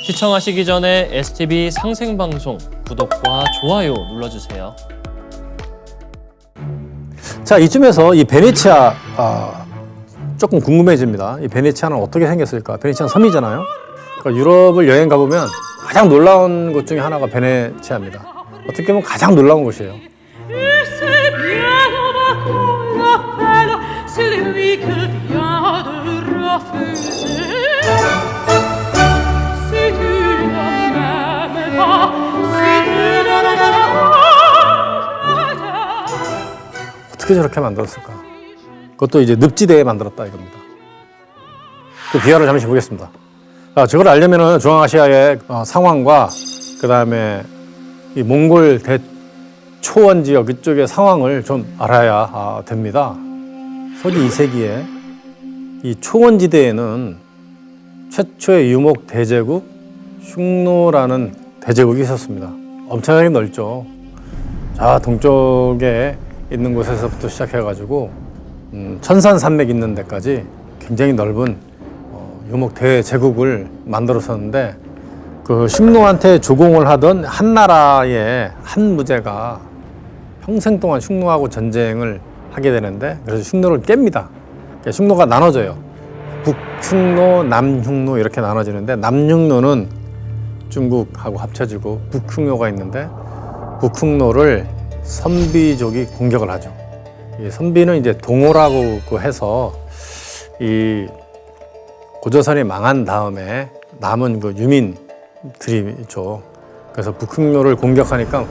시청하시기 전에 STV 상생방송 구독과 좋아요 눌러주세요. 자, 이쯤에서 이 베네치아 조금 궁금해집니다. 이 베네치아는 어떻게 생겼을까? 베네치아는 섬이잖아요. 그러니까 유럽을 여행 가보면 가장 놀라운 곳 중에 하나가 베네치아입니다. 어떻게 보면 가장 놀라운 곳이에요. 어떻게 저렇게 만들었을까? 그것도 이제 늪지대에 만들었다 이겁니다. 그 비화를 잠시 보겠습니다. 저걸 알려면은 중앙아시아의 상황과 그 다음에 이 몽골 대초원 지역 이쪽의 상황을 좀 알아야 됩니다. 서기 2세기에 이 초원지대에는 최초의 유목 대제국 흉노라는 대제국이 있었습니다. 엄청나게 넓죠. 자, 동쪽에 있는 곳에서부터 시작해가지고 천산산맥 있는 데까지 굉장히 넓은 유목 대제국을 만들었었는데 그 흉노한테 조공을 하던 한 나라의 한 무제가 평생 동안 흉노하고 전쟁을 하게 되는데 그래서 흉노를 깹니다. 그러니까 흉노가 나눠져요. 북흉노, 남흉노 이렇게 나눠지는데 남흉노는 중국하고 합쳐지고 북흉노가 있는데 북흉노를 선비족이 공격을 하죠. 이 선비는 이제 동호라고 해서 이 고조선이 망한 다음에 남은 그 유민들이죠. 그래서 북흉노를 공격하니까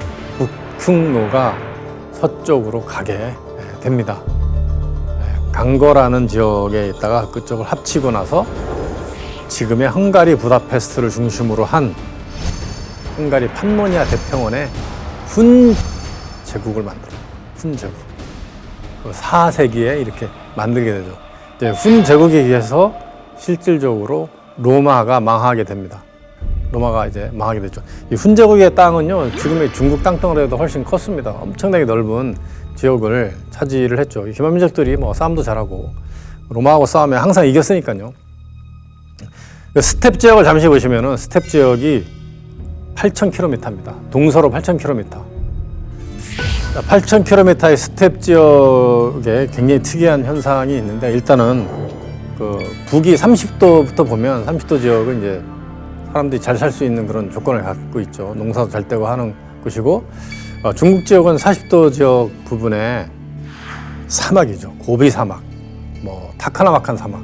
북흉노가 서쪽으로 가게 됩니다. 강거라는 지역에 있다가 그쪽을 합치고 나서 지금의 헝가리 부다페스트를 중심으로 한 헝가리 판노니아 대평원의 훈 제국을 만들어요. 훈 제국. 4세기에 이렇게 만들게 되죠. 이제 훈 제국에 의해서 실질적으로 로마가 망하게 됩니다. 로마가 이제 망하게 됐죠. 이 훈 제국의 땅은요, 지금의 중국 땅덩어리보다 훨씬 컸습니다. 엄청나게 넓은 지역을 차지를 했죠. 기만민족들이 뭐 싸움도 잘하고 로마하고 싸우면 항상 이겼으니까요. 스텝 지역을 잠시 보시면은 스텝 지역이 8,000km입니다. 동서로 8,000km. 8,000km의 스텝 지역에 굉장히 특이한 현상이 있는데 일단은 그 북이 30도부터 보면 30도 지역은 이제 사람들이 잘 살 수 있는 그런 조건을 갖고 있죠. 농사도 잘 되고 하는 곳이고 중국 지역은 40도 지역 부분에 사막이죠. 고비 사막, 뭐 타카나마칸 사막,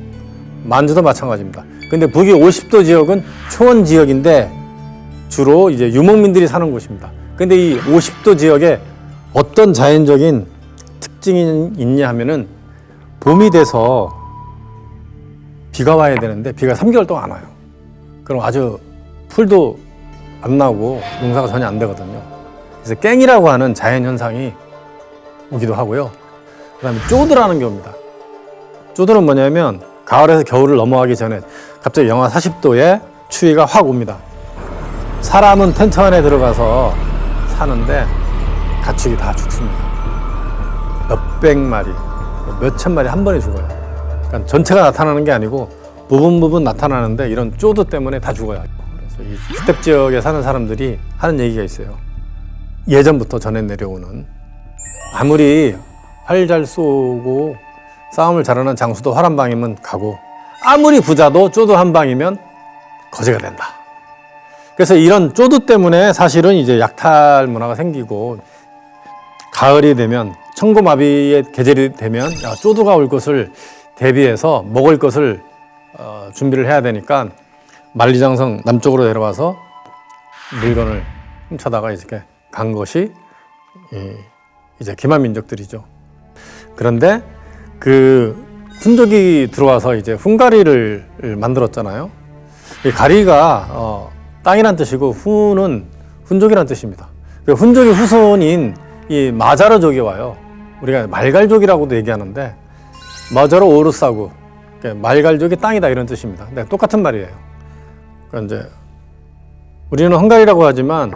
만주도 마찬가지입니다. 근데 북이 50도 지역은 초원 지역인데 주로 이제 유목민들이 사는 곳입니다. 근데 이 50도 지역에 어떤 자연적인 특징이 있냐 하면은 봄이 돼서 비가 와야 되는데 비가 3개월 동안 안 와요. 그럼 아주 풀도 안 나고 농사가 전혀 안 되거든요. 그래서 깽이라고 하는 자연 현상이 오기도 하고요. 그 다음에 쪼드라는 게 옵니다. 쪼드는 뭐냐면 가을에서 겨울을 넘어가기 전에 갑자기 영하 40도에 추위가 확 옵니다. 사람은 텐트 안에 들어가서 사는데 가축이 다 죽습니다. 몇백 마리, 몇천 마리 한 번에 죽어요. 그러니까 전체가 나타나는 게 아니고 부분 나타나는데 이런 쪼드 때문에 다 죽어요. 그래서 이 스텝 지역에 사는 사람들이 하는 얘기가 있어요. 예전부터 전해 내려오는 아무리 활 잘 쏘고 싸움을 잘하는 장수도 활 한 방이면 가고 아무리 부자도 쪼드 한 방이면 거지가 된다. 그래서 이런 쪼드 때문에 사실은 이제 약탈 문화가 생기고 가을이 되면 청고마비의 계절이 되면 쪼드가 올 것을 대비해서 먹을 것을 준비를 해야 되니까 만리장성 남쪽으로 내려와서 물건을 훔쳐다가 이렇게 간 것이 이제 기만민족들이죠. 그런데 그 훈족이 들어와서 이제 훈가리를 만들었잖아요. 이 가리가 땅이란 뜻이고 훈은 훈족이란 뜻입니다. 훈족의 후손인 이 마자르족이 와요. 우리가 말갈족이라고도 얘기하는데 마자르 오르사구, 말갈족이 땅이다 이런 뜻입니다. 근데 똑같은 말이에요. 그러니까 이제 우리는 헝가리라고 하지만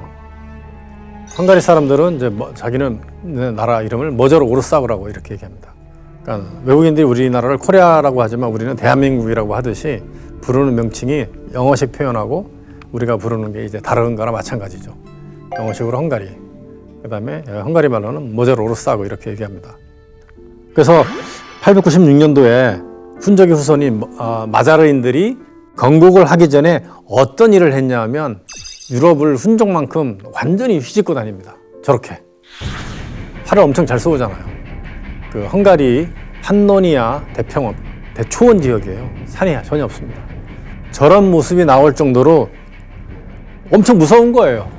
헝가리 사람들은 이제 자기는 나라 이름을 머저르 오르사구라고 이렇게 얘기합니다. 그러니까 외국인들이 우리나라를 코리아라고 하지만 우리는 대한민국이라고 하듯이 부르는 명칭이 영어식 표현하고 우리가 부르는 게 이제 다른 거나 마찬가지죠. 영어식으로 헝가리. 그다음에 헝가리 말로는 모제로르사고 이렇게 얘기합니다. 그래서 896년도에 훈저기 후손이 마자르인들이 건국을 하기 전에 어떤 일을 했냐 하면 유럽을 훈족만큼 완전히 휘짓고 다닙니다. 저렇게 활을 엄청 잘 쏘잖아요. 그 헝가리 판노니아 대평원 대초원 지역이에요. 산이 전혀 없습니다. 저런 모습이 나올 정도로 엄청 무서운 거예요.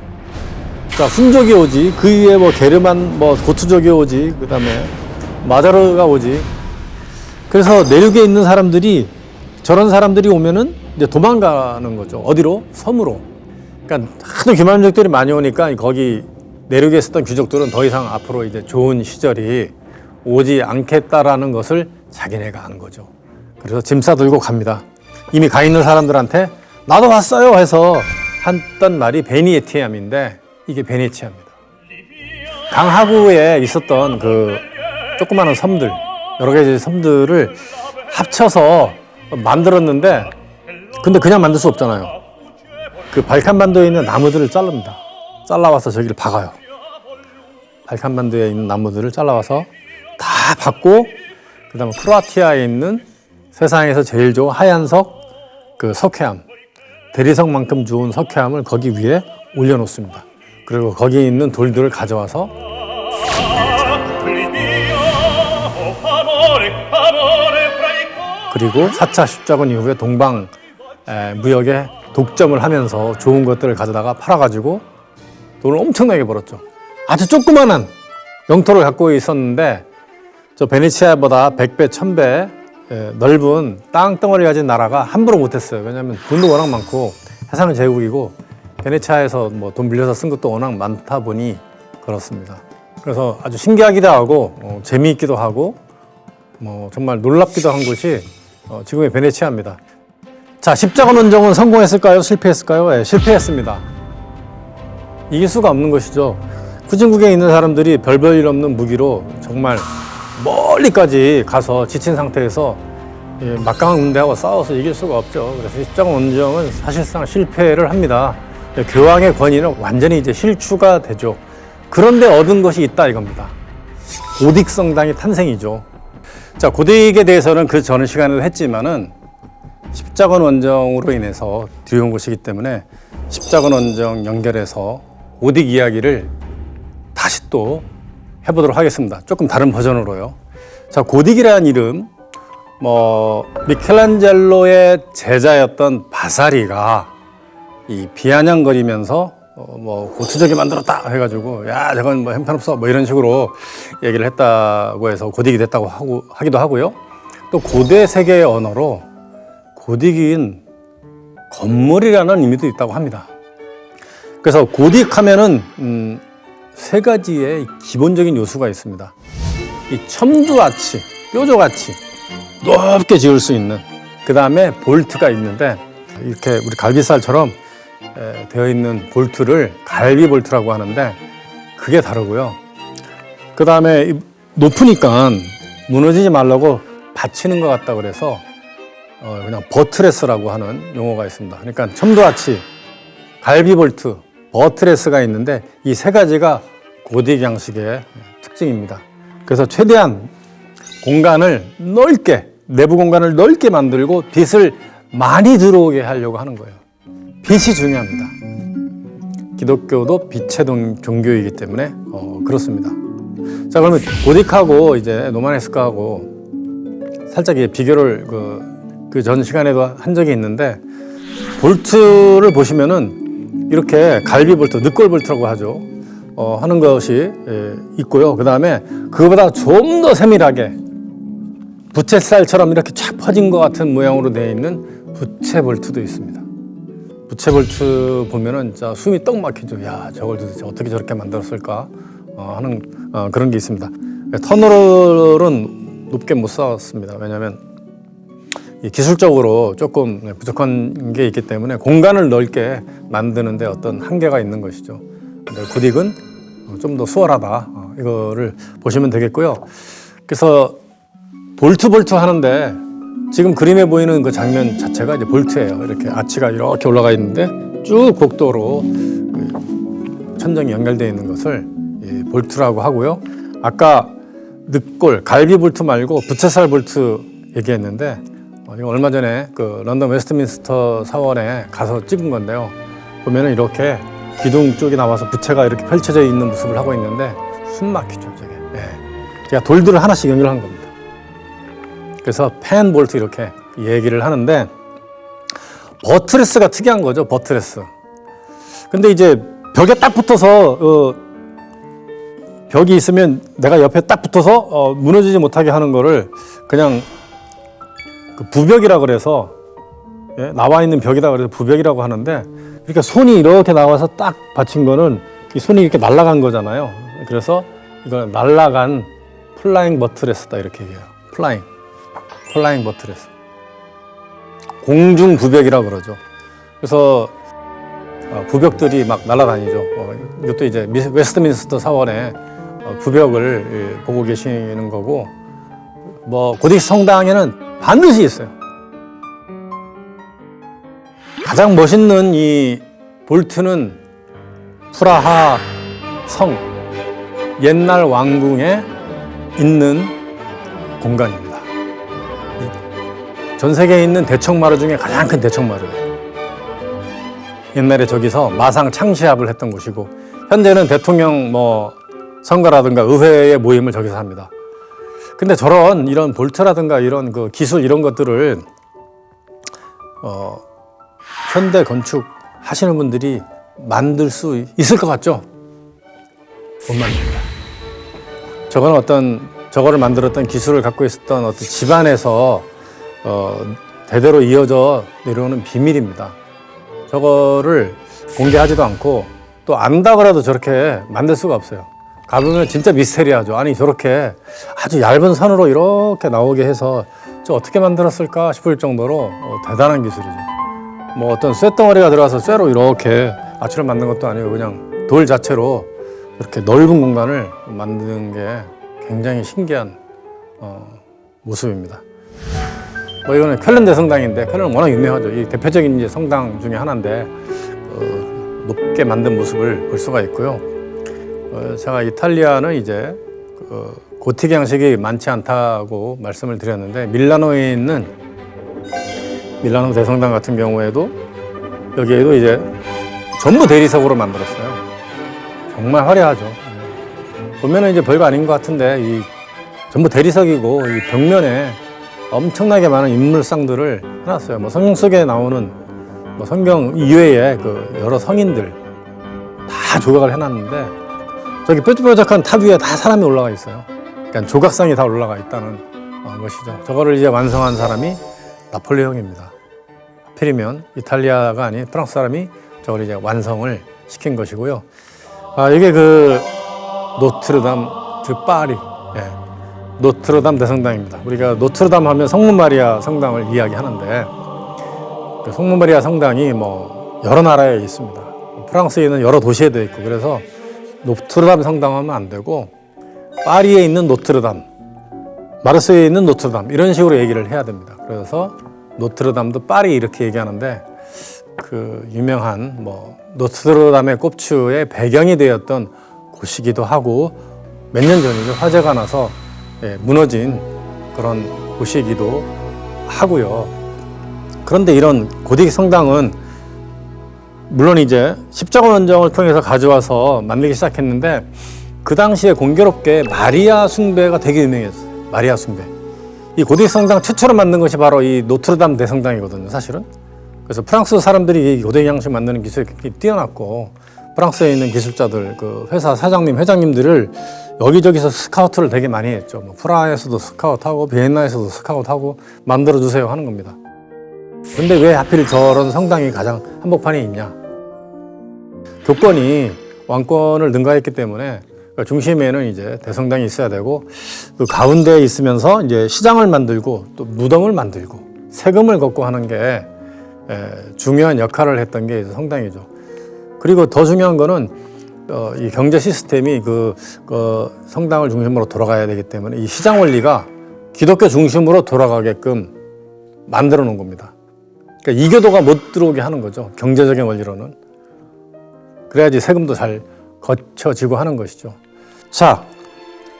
그러니까 훈족이 오지, 그 위에 뭐 게르만, 뭐 고투족이 오지, 그 다음에 마자르가 오지. 그래서 내륙에 있는 사람들이 저런 사람들이 오면은 이제 도망가는 거죠. 어디로? 섬으로. 그러니까 하도 기만족들이 많이 오니까 거기 내륙에 있었던 귀족들은 더 이상 앞으로 이제 좋은 시절이 오지 않겠다라는 것을 자기네가 아는 거죠. 그래서 짐 싸들고 갑니다. 이미 가 있는 사람들한테 나도 왔어요 해서 했던 말이 베니에티암인데 이게 베네치아입니다. 강하구에 있었던 그 조그마한 섬들, 여러 가지 섬들을 합쳐서 만들었는데 근데 그냥 만들 수 없잖아요. 그 발칸반도에 있는 나무들을 자릅니다. 잘라와서 저기를 박아요. 발칸반도에 있는 나무들을 잘라와서 다 박고 그다음에 크로아티아에 있는 세상에서 제일 좋은 하얀석 그 석회암, 대리석만큼 좋은 석회암을 거기 위에 올려놓습니다. 그리고 거기에 있는 돌들을 가져와서 그리고 4차 십자군 이후에 동방 무역에 독점을 하면서 좋은 것들을 가져다가 팔아가지고 돈을 엄청나게 벌었죠. 아주 조그만한 영토를 갖고 있었는데 저 베네치아보다 100배, 1000배 넓은 땅덩어리 가진 나라가 함부로 못했어요. 왜냐하면 돈도 워낙 많고 해상 제국이고 베네치아에서 뭐 돈 빌려서 쓴 것도 워낙 많다 보니 그렇습니다. 그래서 아주 신기하기도 하고 재미있기도 하고 뭐 정말 놀랍기도 한 곳이 지금의 베네치아입니다. 자, 십자군 원정은 성공했을까요? 실패했을까요? 네, 실패했습니다. 이길 수가 없는 것이죠. 후진국에 있는 사람들이 별별 일 없는 무기로 정말 멀리까지 가서 지친 상태에서 막강한 군대하고 싸워서 이길 수가 없죠. 그래서 십자군 원정은 사실상 실패를 합니다. 교황의 권위는 완전히 이제 실추가 되죠. 그런데 얻은 것이 있다 이겁니다. 고딕 성당의 탄생이죠. 자, 고딕에 대해서는 그 전 시간에도 했지만은 십자군 원정으로 인해서 뒤온 것이기 때문에 십자군 원정 연결해서 고딕 이야기를 다시 또 해보도록 하겠습니다. 조금 다른 버전으로요. 자, 고딕이라는 이름, 미켈란젤로의 제자였던 바사리가 이 비아냥거리면서 고투족이 만들었다 해가지고 야 저건 뭐 형편없어 뭐 이런 식으로 얘기를 했다고 해서 고딕이 됐다고 하기도 하고요. 또 고대 세계의 언어로 고딕인 건물이라는 의미도 있다고 합니다. 그래서 고딕하면은 세 가지의 기본적인 요소가 있습니다. 이 첨두아치, 뾰족아치 높게 지을 수 있는 그 다음에 볼트가 있는데 이렇게 우리 갈비살처럼 되어 있는 볼트를 갈비 볼트라고 하는데 그게 다르고요. 그 다음에 높으니까 무너지지 말라고 받치는 것 같다 그래서 그냥 버트레스라고 하는 용어가 있습니다. 그러니까 첨두아치, 갈비 볼트, 버트레스가 있는데 이 세 가지가 고딕 양식의 특징입니다. 그래서 최대한 공간을 넓게, 내부 공간을 넓게 만들고 빛을 많이 들어오게 하려고 하는 거예요. 빛이 중요합니다. 기독교도 빛의 종교이기 때문에 그렇습니다. 자, 그러면 고딕하고 이제 로마네스크하고 살짝 비교를 그 전 시간에도 한 적이 있는데 볼트를 보시면은 이렇게 갈비 볼트, 늑골 볼트라고 하죠. 하는 것이 있고요. 그 다음에 그거보다 좀 더 세밀하게 부채살처럼 이렇게 쫙 퍼진 것 같은 모양으로 되어 있는 부채 볼트도 있습니다. 부채 볼트 보면은 진짜 숨이 떡 막히죠. 야, 저걸 도대체 어떻게 저렇게 만들었을까 하는 그런 게 있습니다. 터널은 높게 못 쌓았습니다. 왜냐하면 기술적으로 조금 부족한 게 있기 때문에 공간을 넓게 만드는데 어떤 한계가 있는 것이죠. 고딕은 좀 더 수월하다. 이거를 보시면 되겠고요. 그래서 볼트 하는데 지금 그림에 보이는 그 장면 자체가 이제 볼트예요. 이렇게 아치가 이렇게 올라가 있는데 쭉 복도로 그 천정이 연결되어 있는 것을 이 볼트라고 하고요. 아까 늑골, 갈비 볼트 말고 부채살 볼트 얘기했는데 이거 얼마 전에 그 런던 웨스트민스터 사원에 가서 찍은 건데요. 보면은 이렇게 기둥 쪽이 나와서 부채가 이렇게 펼쳐져 있는 모습을 하고 있는데 숨 막히죠, 저게. 제가 돌들을 하나씩 연결한 겁니다. 그래서 펜 볼트 이렇게 얘기를 하는데 버트레스가 특이한 거죠, 버트레스. 근데 이제 벽에 딱 붙어서 벽이 있으면 내가 옆에 딱 붙어서 무너지지 못하게 하는 거를 그냥 그 부벽이라 그래서 나와 있는 벽이다 그래서 부벽이라고 하는데 그러니까 손이 이렇게 나와서 딱 받친 거는 이 손이 이렇게 날아간 거잖아요. 그래서 이걸 날아간 플라잉 버트레스다 이렇게 얘기해요. 플라잉 버트레스. 공중 부벽이라고 그러죠. 그래서 부벽들이 막 날아다니죠. 이것도 이제 웨스트민스터 사원의 부벽을 보고 계시는 거고, 뭐 고딕 성당에는 반드시 있어요. 가장 멋있는 이 볼트는 프라하 성, 옛날 왕궁에 있는 공간입니다. 전 세계에 있는 대청마루 중에 가장 큰 대청마루예요. 옛날에 저기서 마상 창시합을 했던 곳이고, 현재는 대통령 선거라든가 의회의 모임을 저기서 합니다. 근데 이런 볼트라든가 이런 그 기술 이런 것들을 현대 건축 하시는 분들이 만들 수 있을 것 같죠? 못 만듭니다. 저거를 만들었던 기술을 갖고 있었던 어떤 집안에서 대대로 이어져 내려오는 비밀입니다. 저거를 공개하지도 않고 또 안다고라도 저렇게 만들 수가 없어요. 가보면 진짜 미스테리하죠. 아니 저렇게 아주 얇은 선으로 이렇게 나오게 해서 저 어떻게 만들었을까 싶을 정도로 대단한 기술이죠. 뭐 어떤 쇳덩어리가 들어가서 쇠로 이렇게 아치를 만든 것도 아니고 그냥 돌 자체로 이렇게 넓은 공간을 만든 게 굉장히 신기한 모습입니다. 뭐 이거는 쾰른 대성당인데 쾰른은 워낙 유명하죠. 이 대표적인 이제 성당 중에 하나인데 높게 만든 모습을 볼 수가 있고요. 제가 이탈리아는 이제 고틱 양식이 많지 않다고 말씀을 드렸는데 밀라노에 있는 밀라노 대성당 같은 경우에도 여기에도 이제 전부 대리석으로 만들었어요. 정말 화려하죠. 보면은 이제 별거 아닌 것 같은데 이 전부 대리석이고 이 벽면에 엄청나게 많은 인물상들을 해놨어요. 뭐 성경 속에 나오는 뭐 성경 이외의 그 여러 성인들 다 조각을 해놨는데 저기 뾰족뾰족한 탑 위에 다 사람이 올라가 있어요. 그러니까 조각상이 다 올라가 있다는 것이죠. 저거를 이제 완성한 사람이 나폴레옹입니다. 하필이면 이탈리아가 아닌 프랑스 사람이 저걸 이제 완성을 시킨 것이고요. 이게 그 노트르담 드 파리, 노트르담 대성당입니다. 우리가 노트르담 하면 성모 마리아 성당을 이야기하는데 그 성모 마리아 성당이 뭐 여러 나라에 있습니다. 프랑스에 있는 여러 도시에도 있고 그래서 노트르담 성당 하면 안 되고 파리에 있는 노트르담, 마르세유에 있는 노트르담 이런 식으로 얘기를 해야 됩니다. 그래서 노트르담도 파리 이렇게 얘기하는데 그 유명한 노트르담의 꼽추의 배경이 되었던 곳이기도 하고 몇 년 전이죠. 화재가 나서 무너진 그런 곳이기도 하고요. 그런데 이런 고딕 성당은 물론 이제 십자가 원정을 통해서 가져와서 만들기 시작했는데 그 당시에 공교롭게 마리아 숭배가 되게 유명했어요. 마리아 숭배. 이 고딕 성당 최초로 만든 것이 바로 이 노트르담 대성당이거든요, 사실은. 그래서 프랑스 사람들이 이 고딕 양식 만드는 기술이 굉장히 뛰어났고 프랑스에 있는 기술자들, 그 회사 사장님, 회장님들을 여기저기서 스카우트를 되게 많이 했죠. 뭐 프라하에서도 스카우트하고 비엔나에서도 스카우트하고 만들어주세요 하는 겁니다. 근데 왜 하필 저런 성당이 가장 한복판에 있냐? 교권이 왕권을 능가했기 때문에 중심에는 이제 대성당이 있어야 되고 그 가운데에 있으면서 이제 시장을 만들고 또 무덤을 만들고 세금을 걷고 하는 게 중요한 역할을 했던 게 성당이죠. 그리고 더 중요한 거는 이 경제 시스템이 그 성당을 중심으로 돌아가야 되기 때문에 이 시장 원리가 기독교 중심으로 돌아가게끔 만들어 놓은 겁니다. 그러니까 이교도가 못 들어오게 하는 거죠. 경제적인 원리로는. 그래야지 세금도 잘 거쳐지고 하는 것이죠. 자,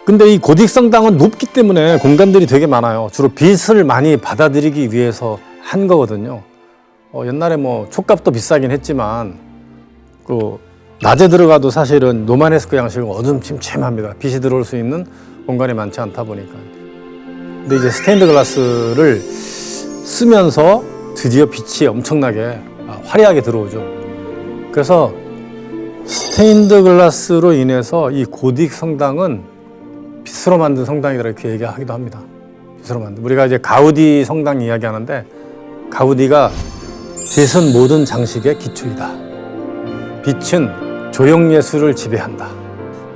근데 이 고딕성당은 높기 때문에 공간들이 되게 많아요. 주로 빚을 많이 받아들이기 위해서 한 거거든요. 옛날에 뭐 촉값도 비싸긴 했지만 그 낮에 들어가도 사실은 노마네스크 양식은 어둠침침합니다. 빛이 들어올 수 있는 공간이 많지 않다 보니까. 근데 이제 스테인드 글라스를 쓰면서 드디어 빛이 엄청나게 화려하게 들어오죠. 그래서 스테인드 글라스로 인해서 이 고딕 성당은 빛으로 만든 성당이라 이렇게 얘기하기도 합니다. 빛으로 만든. 우리가 이제 가우디 성당 이야기하는데 가우디가 빛은 모든 장식의 기초이다. 빛은 조형 예술을 지배한다.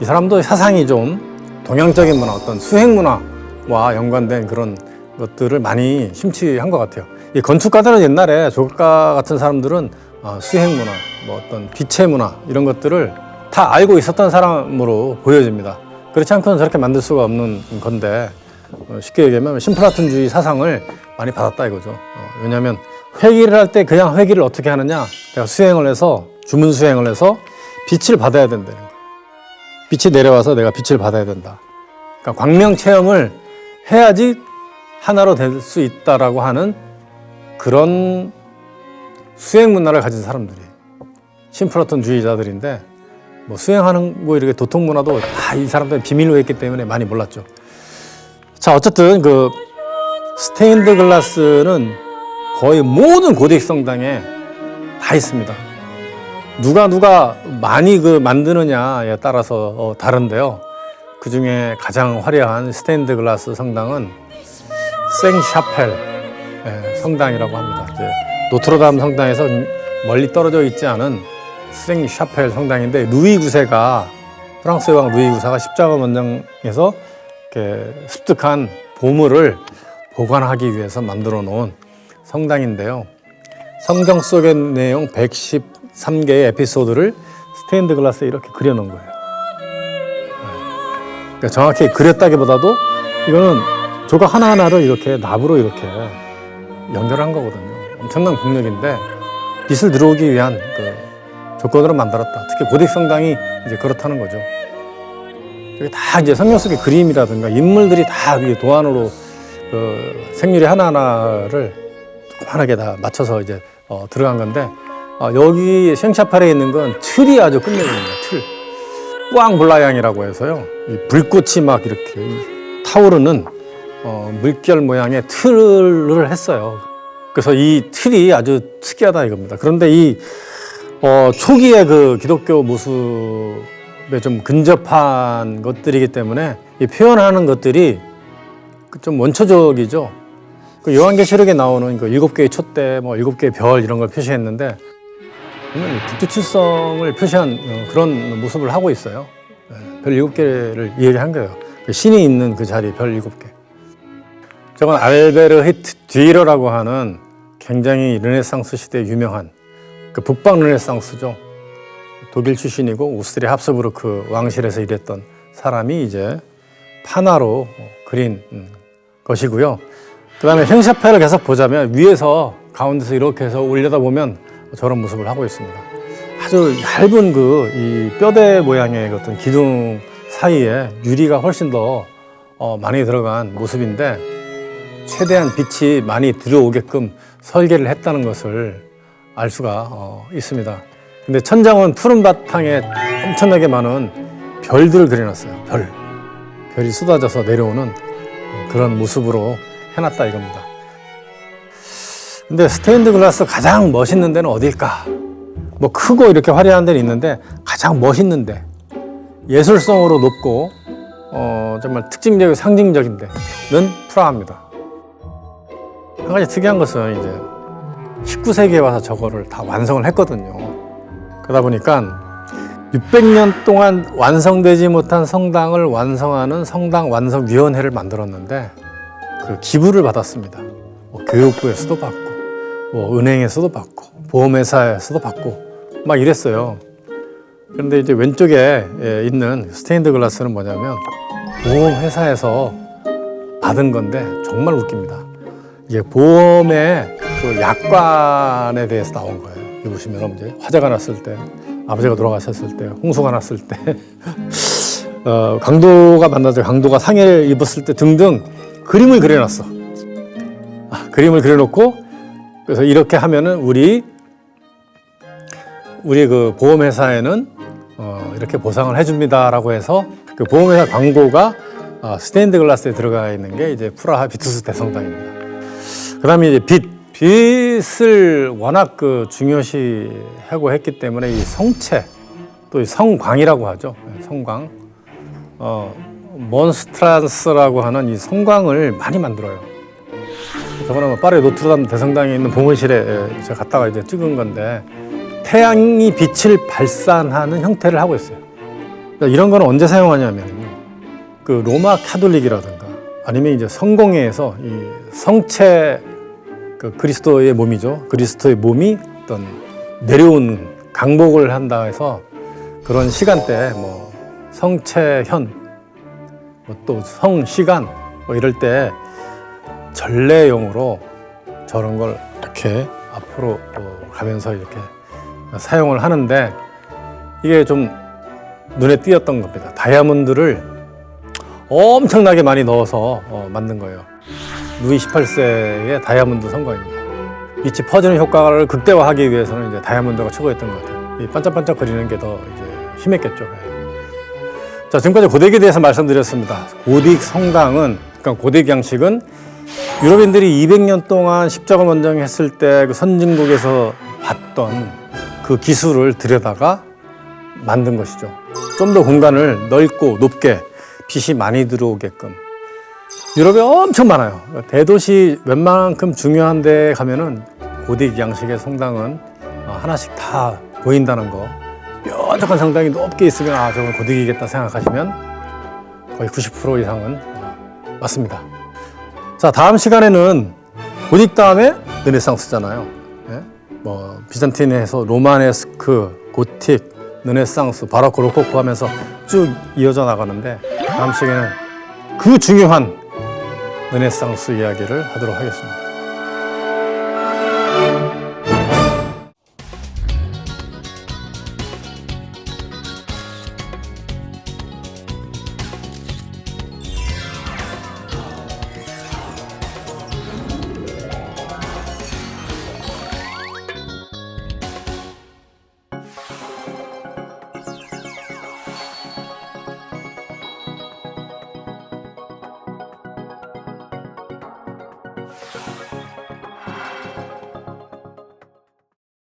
이 사람도 사상이 좀 동양적인 문화, 어떤 수행 문화와 연관된 그런 것들을 많이 심취한 것 같아요. 이 건축가들은 옛날에 조각가 같은 사람들은 수행 문화, 뭐 어떤 빛의 문화 이런 것들을 다 알고 있었던 사람으로 보여집니다. 그렇지 않고는 저렇게 만들 수가 없는 건데 쉽게 얘기하면 신플라톤주의 사상을 많이 받았다 이거죠. 왜냐하면 회기를 할 때 그냥 회기를 어떻게 하느냐, 내가 수행을 해서 주문 수행을 해서 빛을 받아야 된다는 거예요. 빛이 내려와서 내가 빛을 받아야 된다. 그러니까 광명 체험을 해야지 하나로 될 수 있다라고 하는 그런 수행 문화를 가진 사람들이 신플라톤주의자들인데 뭐 수행하는 거 이렇게 도통 문화도 다 이 사람들은 비밀로 했기 때문에 많이 몰랐죠. 자, 어쨌든 그 스테인드 글라스는 거의 모든 고딕 성당에 다 있습니다. 누가 많이 만드느냐에 따라서 다른데요. 그 중에 가장 화려한 스테인드 글라스 성당은 생샤펠 성당이라고 합니다. 이제 노트르담 성당에서 멀리 떨어져 있지 않은 생샤펠 성당인데 루이 9세가 프랑스 왕 루이 9세가 십자가 원정에서 이렇게 습득한 보물을 보관하기 위해서 만들어 놓은 성당인데요. 성경 속의 내용 113개의 에피소드를 스테인드 글라스에 이렇게 그려놓은 거예요. 그러니까 정확히 그렸다기보다도 이거는 조각 하나하나를 이렇게 납으로 이렇게 연결한 거거든요. 엄청난 국력인데 빛을 들어오기 위한 그 조건으로 만들었다. 특히 고딕 성당이 이제 그렇다는 거죠. 이게 다 이제 성경 속의 그림이라든가 인물들이 다 도안으로 그 생률이 하나하나를 조그만하게 다 맞춰서 이제 들어간 건데 여기 생샤팔에 있는 건 틀이 아주 끝내줍니다. 틀. 뿌앙블라양이라고 해서요. 이 불꽃이 막 이렇게 타오르는 물결 모양의 틀을 했어요. 그래서 이 틀이 아주 특이하다 이겁니다. 그런데 이 초기의 그 기독교 모습에 좀 근접한 것들이기 때문에 이 표현하는 것들이 좀 원초적이죠. 그 요한계시록에 나오는 그 7개의 촛대, 뭐 7개의 별 이런 걸 표시했는데 북두칠성을 표시한 그런 모습을 하고 있어요. 별 7개를 이야기한 거예요. 그 신이 있는 그 자리 별 7개. 저건 알베르 히트 뒤러라고 하는 굉장히 르네상스 시대에 유명한 그 북방 르네상스죠. 독일 출신이고 오스트리아 합스부르크 왕실에서 일했던 사람이 이제 판화로 그린 것이고요. 그 다음에 생샤펠을 계속 보자면 위에서 가운데서 이렇게 해서 올려다보면 저런 모습을 하고 있습니다. 아주 얇은 이 뼈대 모양의 어떤 기둥 사이에 유리가 훨씬 더 많이 들어간 모습인데 최대한 빛이 많이 들어오게끔 설계를 했다는 것을 알 수가 있습니다. 근데 천장은 푸른 바탕에 엄청나게 많은 별들을 그려놨어요. 별이 쏟아져서 내려오는 그런 모습으로 해놨다 이겁니다. 근데 스테인드 글라스 가장 멋있는 데는 어딜까? 뭐 크고 이렇게 화려한 데는 있는데 가장 멋있는 예술성으로 높고 정말 특징적이고 상징적인 데는 프라하입니다. 한 가지 특이한 것은 이제 19세기에 와서 저거를 다 완성을 했거든요. 그러다 보니까 600년 동안 완성되지 못한 성당을 완성하는 성당 완성위원회를 만들었는데 그 기부를 받았습니다. 교육부에서도 받고 은행에서도 받고 보험회사에서도 받고 막 이랬어요. 그런데 이제 왼쪽에 있는 스테인드 글라스는 뭐냐면 보험회사에서 받은 건데 정말 웃깁니다. 이게 보험에 그 약관에 대해서 나온 거예요. 여기 보시면 이제 화재가 났을 때, 아버지가 돌아가셨을 때, 홍수가 났을 때, 강도가 만나서 강도가 상해를 입었을 때 등등 그림을 그려놨어. 그림을 그려놓고 그래서 이렇게 하면은 우리 그 보험회사에는 이렇게 보상을 해줍니다라고 해서 그 보험회사 광고가 스테인드 글라스에 들어가 있는 게 이제 프라하 비투스 대성당입니다. 그다음에 이제 빛을 워낙 그 중요시하고 했기 때문에 이 성체 또 이 성광이라고 하죠. 성광, 몬스트란스라고 하는 이 성광을 많이 만들어요. 저번에 뭐 파리 노트르담 대성당에 있는 봉헌실에 제가 갔다가 이제 찍은 건데 태양이 빛을 발산하는 형태를 하고 있어요. 이런 거는 언제 사용하냐면요. 그 로마 카톨릭이라든가 아니면 이제 성공회에서 이 성체 그 그리스도의 몸이죠. 그리스도의 몸이 어떤 내려온 강복을 한다 해서 그런 시간대 뭐 성체현 뭐 또 성시간 뭐 이럴 때 전례용으로 저런 걸 이렇게 앞으로 가면서 이렇게 사용을 하는데 이게 좀 눈에 띄었던 겁니다. 다이아몬드를 엄청나게 많이 넣어서 만든 거예요. 루이 18세의 다이아몬드 성광입니다. 빛이 퍼지는 효과를 극대화하기 위해서는 이제 다이아몬드가 최고였던 것 같아요. 이 반짝반짝 거리는 게 더 이제 힘했겠죠. 자, 지금까지 고딕에 대해서 말씀드렸습니다. 고딕 성당은, 그러니까 고딕 양식은 유럽인들이 200년 동안 십자가 원정했을 때 그 선진국에서 봤던 그 기술을 들여다가 만든 것이죠. 좀 더 공간을 넓고 높게 빛이 많이 들어오게끔. 유럽에 엄청 많아요. 대도시 웬만큼 중요한 데 가면은 고딕 양식의 성당은 하나씩 다 보인다는 거. 뾰족한 성당이 높게 있으면 저건 고딕이겠다 생각하시면 거의 90% 이상은 맞습니다. 자, 다음 시간에는 고딕 다음에 르네상스잖아요. 예? 뭐 비잔틴에서 로마네스크, 고틱, 르네상스, 바로크, 로코코 하면서 쭉 이어져 나가는데 다음 시간에는 그 중요한 르네상스 이야기를 하도록 하겠습니다.